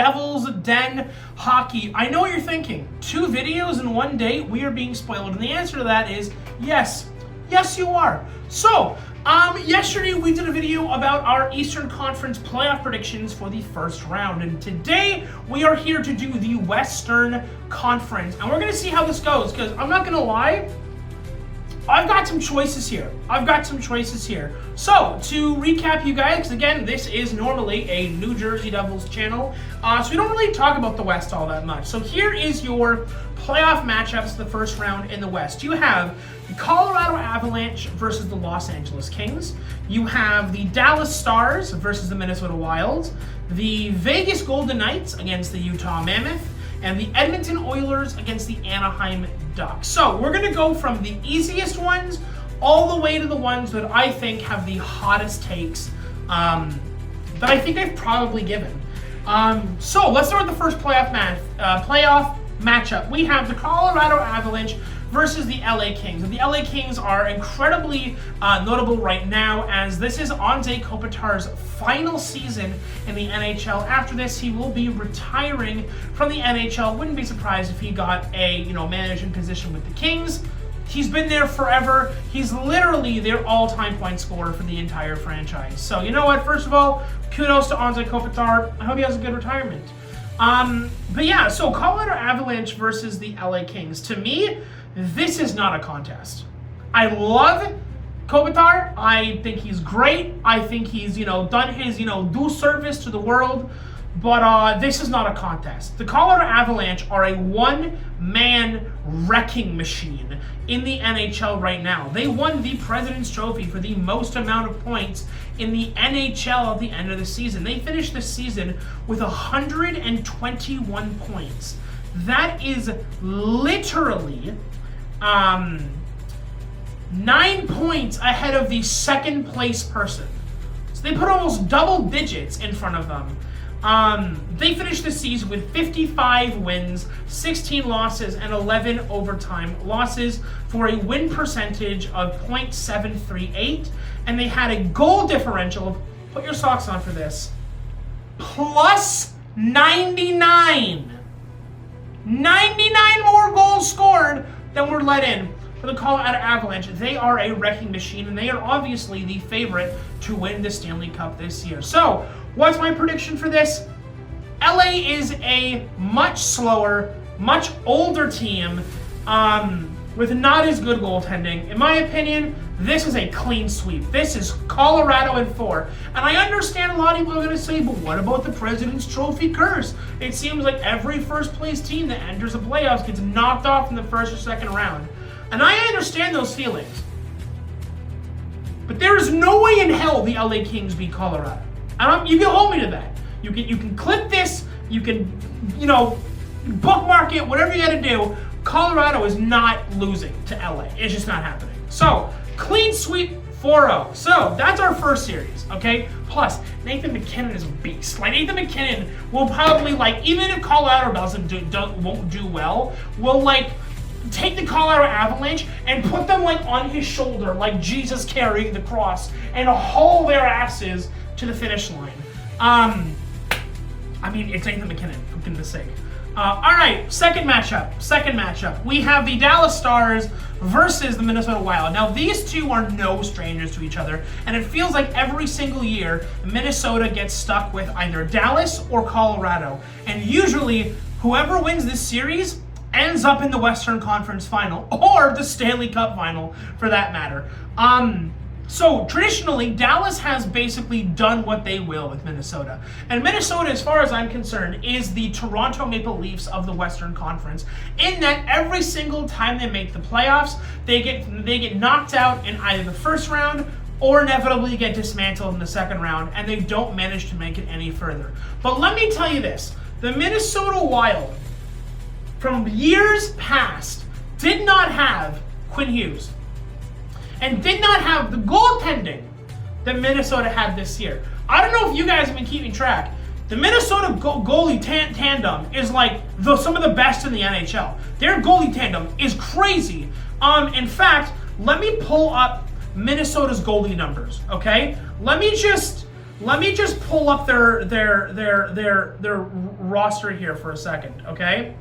Devil's Den hockey. I know what you're thinking. 2 videos in one day, we are being spoiled. And the answer to that is yes. Yes, you are. So, yesterday we did a video about our Eastern Conference playoff predictions for the first round. And today we are here to do the Western Conference. And we're going to see how this goes, because I'm not going to lie, I've got some choices here. So, to recap you guys, because again, this is normally a New Jersey Devils channel, so we don't really talk about the West all that much. So here is your playoff matchups the first round in the West. You have the Colorado Avalanche versus the Los Angeles Kings. You have the Dallas Stars versus the Minnesota Wild. The Vegas Golden Knights against the Utah Mammoth. And the Edmonton Oilers against the Anaheim Ducks. So we're going to go from the easiest ones all the way to the ones that I think have the hottest takes that I think I've probably given. So let's start with the first playoff matchup. We have the Colorado Avalanche versus the LA Kings. And the LA Kings are incredibly notable right now, as this is Anze Kopitar's final season in the NHL. After this, he will be retiring from the NHL. Wouldn't be surprised if he got a management position with the Kings. He's been there forever. He's literally their all-time point scorer for the entire franchise. So you know what? First of all, kudos to Anze Kopitar. I hope he has a good retirement. But yeah, so Colorado Avalanche versus the LA Kings. To me, this is not a contest. I love Kopitar. I think he's great. I think he's, done his, due service to the world. But this is not a contest. The Colorado Avalanche are a one-man wrecking machine in the NHL right now. They won the President's Trophy for the most amount of points in the NHL at the end of the season. They finished the season with 121 points. That is literally 9 points ahead of the second place person. So they put almost double digits in front of them. They finished the season with 55 wins, 16 losses, and 11 overtime losses for a win percentage of .738. And they had a goal differential of, put your socks on for this, plus 99. 99 more goals scored than were let in for the Colorado Avalanche. They are a wrecking machine, and they are obviously the favorite to win the Stanley Cup this year. So, what's my prediction for this? LA is a much slower, much older team with not as good goaltending. In my opinion, this is a clean sweep. This is Colorado in 4. And I understand a lot of people are going to say, but what about the President's Trophy curse? It seems like every first-place team that enters the playoffs gets knocked off in the first or second round. And I understand those feelings. But there is no way in hell the LA Kings beat Colorado. You can hold me to that. You can clip this, you can, bookmark it, whatever you gotta do. Colorado is not losing to LA. It's just not happening. So, clean sweep 4-0. So, that's our first series, okay? Plus, Nathan MacKinnon is a beast. Like, Nathan MacKinnon will probably, even if Colorado won't do well, will, take the Colorado Avalanche and put them, on his shoulder, like Jesus carrying the cross, and haul their asses to the finish line. It's Nathan MacKinnon, for goodness sake. All right, second matchup. We have the Dallas Stars versus the Minnesota Wild. Now, these two are no strangers to each other, and it feels like every single year, Minnesota gets stuck with either Dallas or Colorado. And usually, whoever wins this series ends up in the Western Conference Final, or the Stanley Cup Final, for that matter. So, traditionally, Dallas has basically done what they will with Minnesota. And Minnesota, as far as I'm concerned, is the Toronto Maple Leafs of the Western Conference, in that every single time they make the playoffs, they get knocked out in either the first round or inevitably get dismantled in the second round, and they don't manage to make it any further. But let me tell you this, the Minnesota Wild, from years past, did not have Quinn Hughes, and did not have the goaltending that Minnesota had this year. I don't know if you guys have been keeping track. The Minnesota goalie tandem is some of the best in the NHL. Their goalie tandem is crazy. In fact, let me pull up Minnesota's goalie numbers, okay? Let me just Let me just pull up their roster here for a second, okay?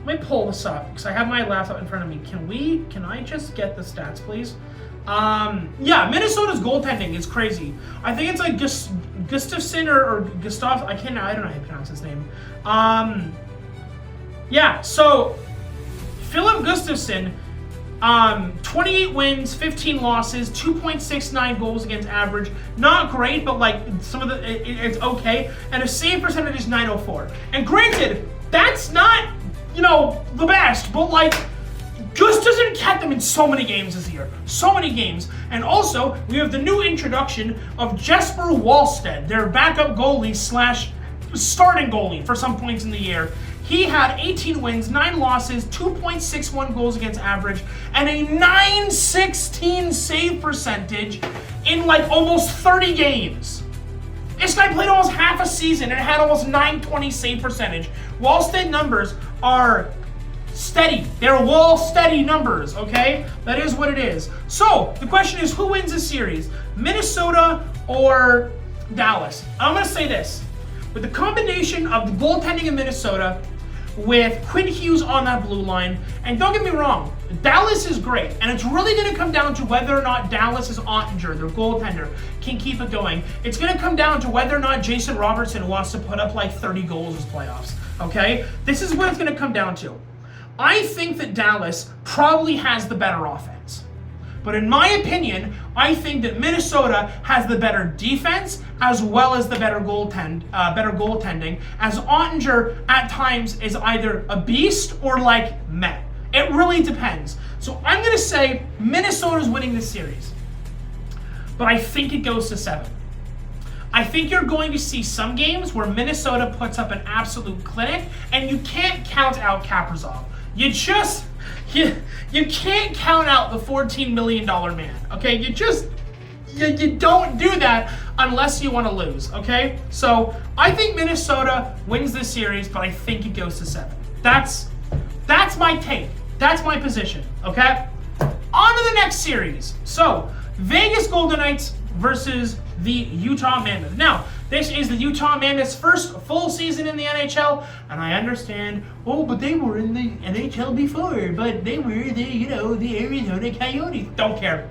Let me pull this up because I have my laptop in front of me. Can I just get the stats, please? Yeah, Minnesota's goaltending is crazy. I think it's like Gustafsson or Gustav. I don't know how to pronounce his name. Yeah, so Philip Gustafsson, 28 wins, 15 losses, 2.69 goals against average. Not great, but like some of it's okay. And a save percentage is .904. And granted, that's not, the best, but like, just doesn't kept them in so many games this year. So many games. And also, we have the new introduction of Jesper Wallstedt, their backup goalie / starting goalie for some points in the year. He had 18 wins, 9 losses, 2.61 goals against average, and a .916 save percentage in like almost 30 games. This guy played almost half a season and had almost .920 save percentage. Wallstedt numbers are steady. They're wall steady numbers, okay? That is what it is. So, the question is, who wins this series? Minnesota or Dallas? I'm going to say this. With the combination of the goaltending in Minnesota, with Quinn Hughes on that blue line, and don't get me wrong, Dallas is great, and it's really going to come down to whether or not Dallas's Ottinger, their goaltender, can keep it going. It's going to come down to whether or not Jason Robertson wants to put up like 30 goals this playoffs, okay? This is what it's going to come down to. I think that Dallas probably has the better offense. But in my opinion, I think that Minnesota has the better defense as well as the better goaltending, as Ottinger at times is either a beast or like meh. It really depends. So I'm going to say Minnesota's winning this series. But I think it goes to 7. I think you're going to see some games where Minnesota puts up an absolute clinic, and you can't count out Kaprizov. You can't count out the $14 million man, okay? You don't do that unless you want to lose, okay? So I think Minnesota wins this series, but I think it goes to 7. That's my take. That's my position, okay? On to the next series. So Vegas Golden Knights versus the Utah Mammoth. Now, this is the Utah Mammoth's first full season in the NHL, and I understand, but they were in the NHL before, but they were the Arizona Coyotes. Don't care.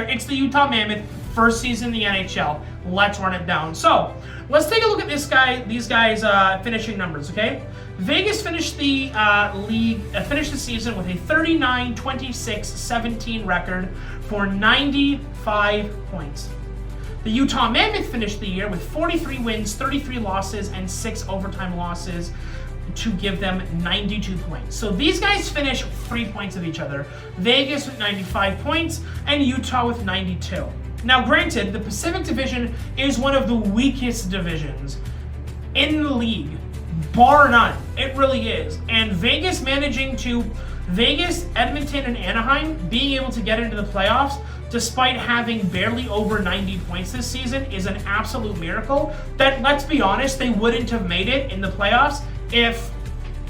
It's the Utah Mammoth, first season in the NHL. Let's run it down. So, let's take a look at these guys' finishing numbers, okay? Vegas finished the season with a 39-26-17 record for 95 points. The Utah Mammoth finished the year with 43 wins, 33 losses, and 6 overtime losses to give them 92 points. So these guys finished 3 points of each other. Vegas with 95 points and Utah with 92. Now granted, the Pacific Division is one of the weakest divisions in the league, bar none. It really is. And Vegas, Edmonton, and Anaheim being able to get into the playoffs despite having barely over 90 points this season is an absolute miracle that, let's be honest, they wouldn't have made it in the playoffs if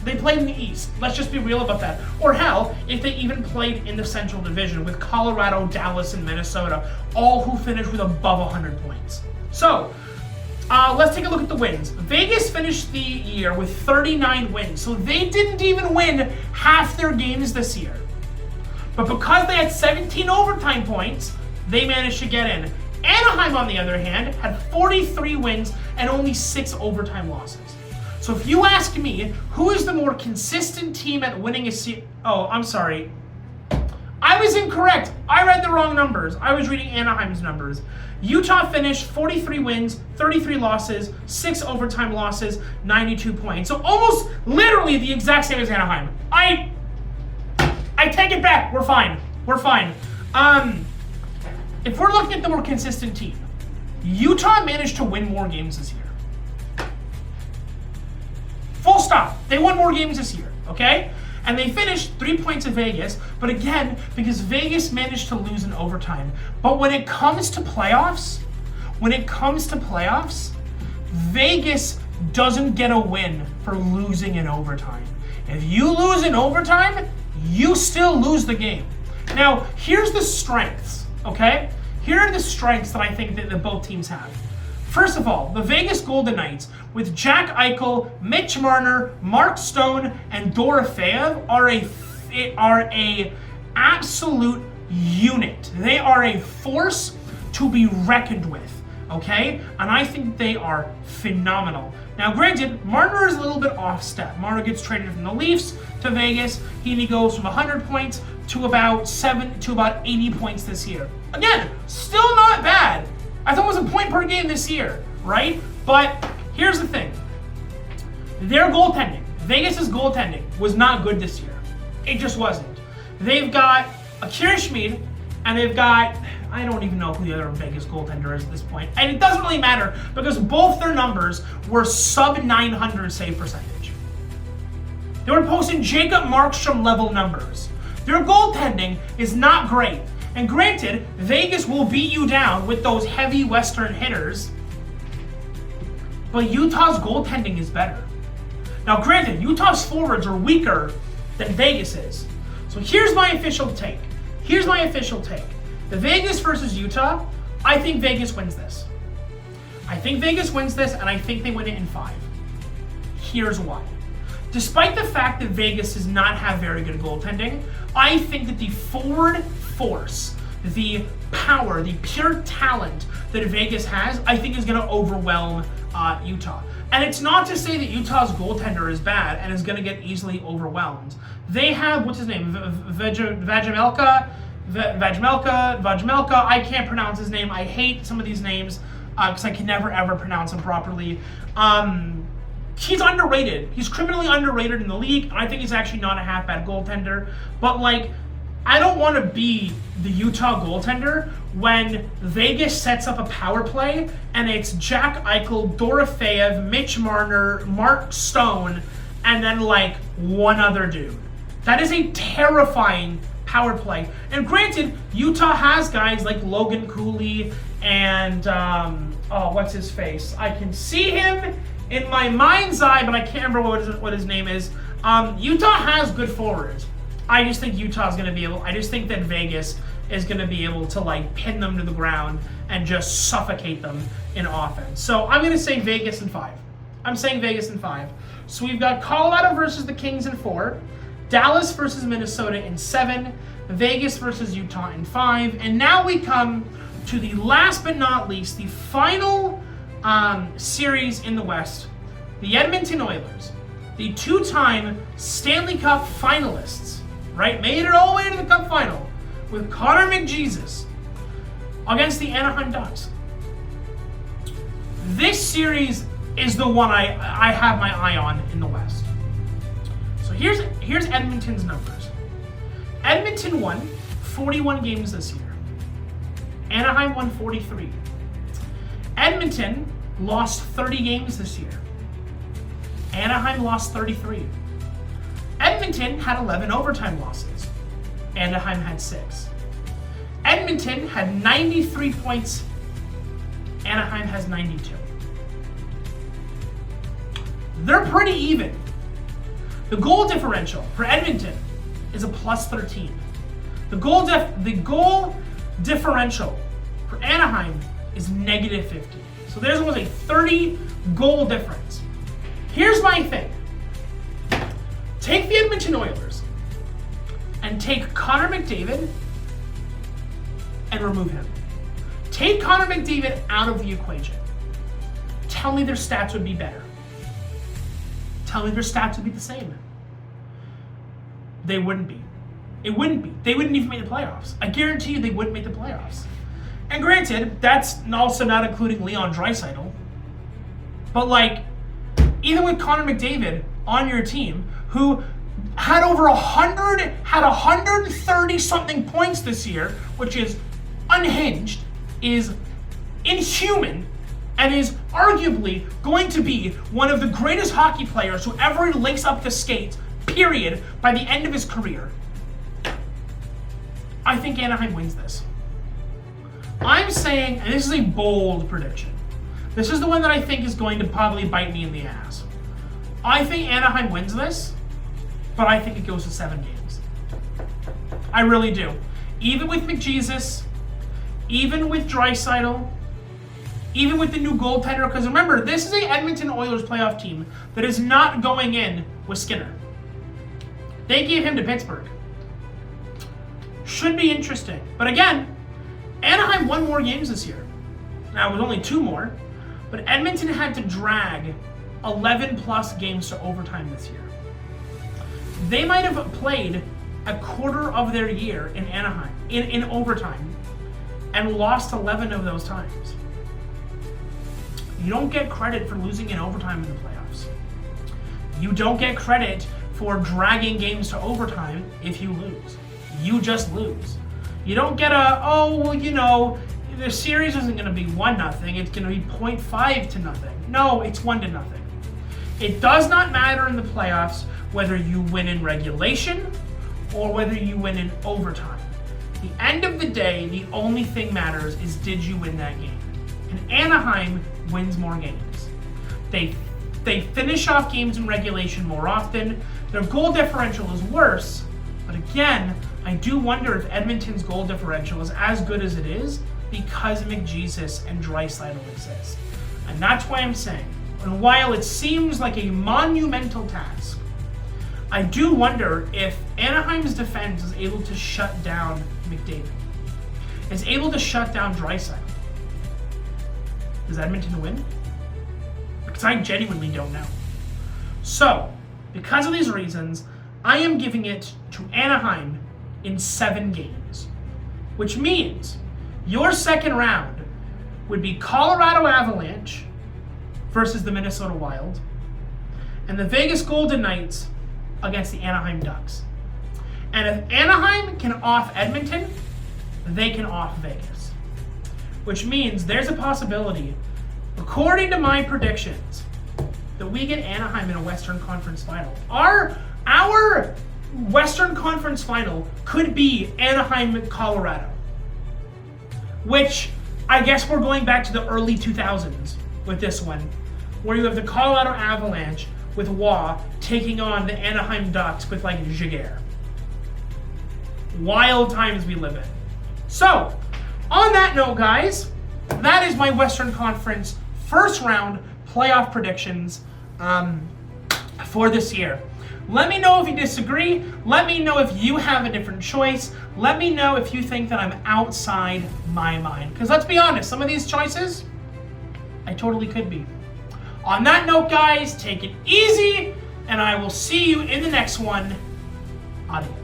they played in the East. Let's just be real about that. Or hell, if they even played in the Central Division with Colorado, Dallas, and Minnesota, all who finished with above 100 points. So, let's take a look at the wins. Vegas finished the year with 39 wins, so they didn't even win half their games this year. But because they had 17 overtime points, they managed to get in. Anaheim, on the other hand, had 43 wins and only 6 overtime losses. So if you ask me, who is the more consistent team at winning a series? Oh, I'm sorry. I was incorrect. I read the wrong numbers. I was reading Anaheim's numbers. Utah finished 43 wins, 33 losses, 6 overtime losses, 92 points. So almost literally the exact same as Anaheim. I take it back. We're fine. If we're looking at the more consistent team, Utah managed to win more games this year. Full stop. They won more games this year, okay? And they finished 3 points of Vegas, but again, because Vegas managed to lose in overtime. But when it comes to playoffs, Vegas doesn't get a win for losing in overtime. If you lose in overtime, you still lose the game. Now, here's the strengths, okay? Here are the strengths that I think that both teams have. First of all, the Vegas Golden Knights with Jack Eichel, Mitch Marner, Mark Stone, and Dorofeyev are a absolute unit. They are a force to be reckoned with, okay? And I think they are phenomenal. Now, granted, Marner is a little bit off step. Marner gets traded from the Leafs to Vegas. He goes from 100 points to about 80 points this year. Again, still not bad. That's almost a point per game this year, right? But here's the thing. Their goaltending, Vegas's goaltending, was not good this year. It just wasn't. They've got Akira Schmid, and they've got, I don't even know who the other Vegas goaltender is at this point. And it doesn't really matter because both their numbers were sub 900 save percentage. They were posting Jacob Markstrom level numbers. Their goaltending is not great. And granted, Vegas will beat you down with those heavy Western hitters, but Utah's goaltending is better. Now granted, Utah's forwards are weaker than Vegas is. So here's my official take. The Vegas versus Utah, I think Vegas wins this. And I think they win it in 5. Here's why. Despite the fact that Vegas does not have very good goaltending, I think that the forward force, the power, the pure talent that Vegas has, I think is going to overwhelm Utah. And it's not to say that Utah's goaltender is bad and is going to get easily overwhelmed. They have, what's his name, Vajimelka, I can't pronounce his name. I hate some of these names because I can never ever pronounce them properly. He's underrated. He's criminally underrated in the league, and I think he's actually not a half bad goaltender. But like, I don't want to be the Utah goaltender when Vegas sets up a power play and it's Jack Eichel, Dorofeyev, Mitch Marner, Mark Stone, and then like one other dude. That is a terrifying power play. And granted, Utah has guys like Logan Cooley and what's his face? I can see him in my mind's eye, but I can't remember what his name is. Utah has good forwards. I just think Utah's going to be able. I just think that Vegas is going to be able to like pin them to the ground and just suffocate them in offense. So I'm going to say Vegas in 5. So we've got Colorado versus the Kings in 4, Dallas versus Minnesota in 7, Vegas versus Utah in 5, and now we come to the last but not least, the final series in the West, the Edmonton Oilers, the 2-time Stanley Cup finalists, right? Made it all the way to the Cup final with Connor McJesus against the Anaheim Ducks. This series is the one I have my eye on in the West. So here's Edmonton's numbers. Edmonton won 41 games this year. Anaheim won 43. Edmonton lost 30 games this year. Anaheim lost 33. Edmonton had 11 overtime losses. Anaheim had 6. Edmonton had 93 points. Anaheim has 92. They're pretty even. The goal differential for Edmonton is a plus 13. The goal differential for Anaheim is negative 50. So there's almost a 30 goal difference. Here's my thing. Take the Edmonton Oilers and take Connor McDavid and remove him. Take Connor McDavid out of the equation. Tell me their stats would be better. Tell me their stats would be the same. They wouldn't be. It wouldn't be. They wouldn't even make the playoffs. I guarantee you they wouldn't make the playoffs. And granted, that's also not including Leon Draisaitl. But like, even with Connor McDavid on your team, who had over 130 something points this year, which is unhinged, is inhuman, and is arguably going to be one of the greatest hockey players who ever lace up the skates, period, by the end of his career. I think Anaheim wins this. I'm saying, and this is a bold prediction, this is the one that I think is going to probably bite me in the ass. I think Anaheim wins this, but I think it goes to 7 games. I really do. Even with McJesus, even with Draisaitl, even with the new goaltender, because remember, this is a Edmonton Oilers playoff team that is not going in with Skinner. They gave him to Pittsburgh. Should be interesting. But again, Anaheim won more games this year. Now, it was only 2 more, but Edmonton had to drag 11 plus games to overtime this year. They might have played a quarter of their year in Anaheim, in overtime, and lost 11 of those times. You don't get credit for losing in overtime in the playoffs. You don't get credit for dragging games to overtime if you lose. You just lose. You don't get the series isn't going to be 1-0, it's going to be 0.5 to nothing. No, it's 1-0. It does not matter in the playoffs whether you win in regulation or whether you win in overtime. At the end of the day, the only thing matters is, did you win that game? And Anaheim wins more games. They finish off games in regulation more often. Their goal differential is worse, but again, I do wonder if Edmonton's goal differential is as good as it is because McJesus and Draisaitl exist. And that's why I'm saying, and while it seems like a monumental task, I do wonder if Anaheim's defense is able to shut down McDavid, is able to shut down Draisaitl. Does Edmonton win? Because I genuinely don't know. So, because of these reasons, I am giving it to Anaheim in 7 games, which means your second round would be Colorado Avalanche versus the Minnesota Wild, and the Vegas Golden Knights against the Anaheim Ducks. And if Anaheim can off Edmonton, they can off Vegas, which means there's a possibility, according to my predictions, that we get Anaheim in a Western Conference Final. Our Western Conference Final could be Anaheim, Colorado, which I guess we're going back to the early 2000s with this one, where you have the Colorado Avalanche with Waugh taking on the Anaheim Ducks with like Jaguar. Wild times we live in. So, on that note, guys, that is my Western Conference first round playoff predictions for this year. Let me know if you disagree. Let me know if you have a different choice. Let me know if you think that I'm outside my mind. Because let's be honest, some of these choices, I totally could be. On that note, guys, take it easy, and I will see you in the next one. Adios.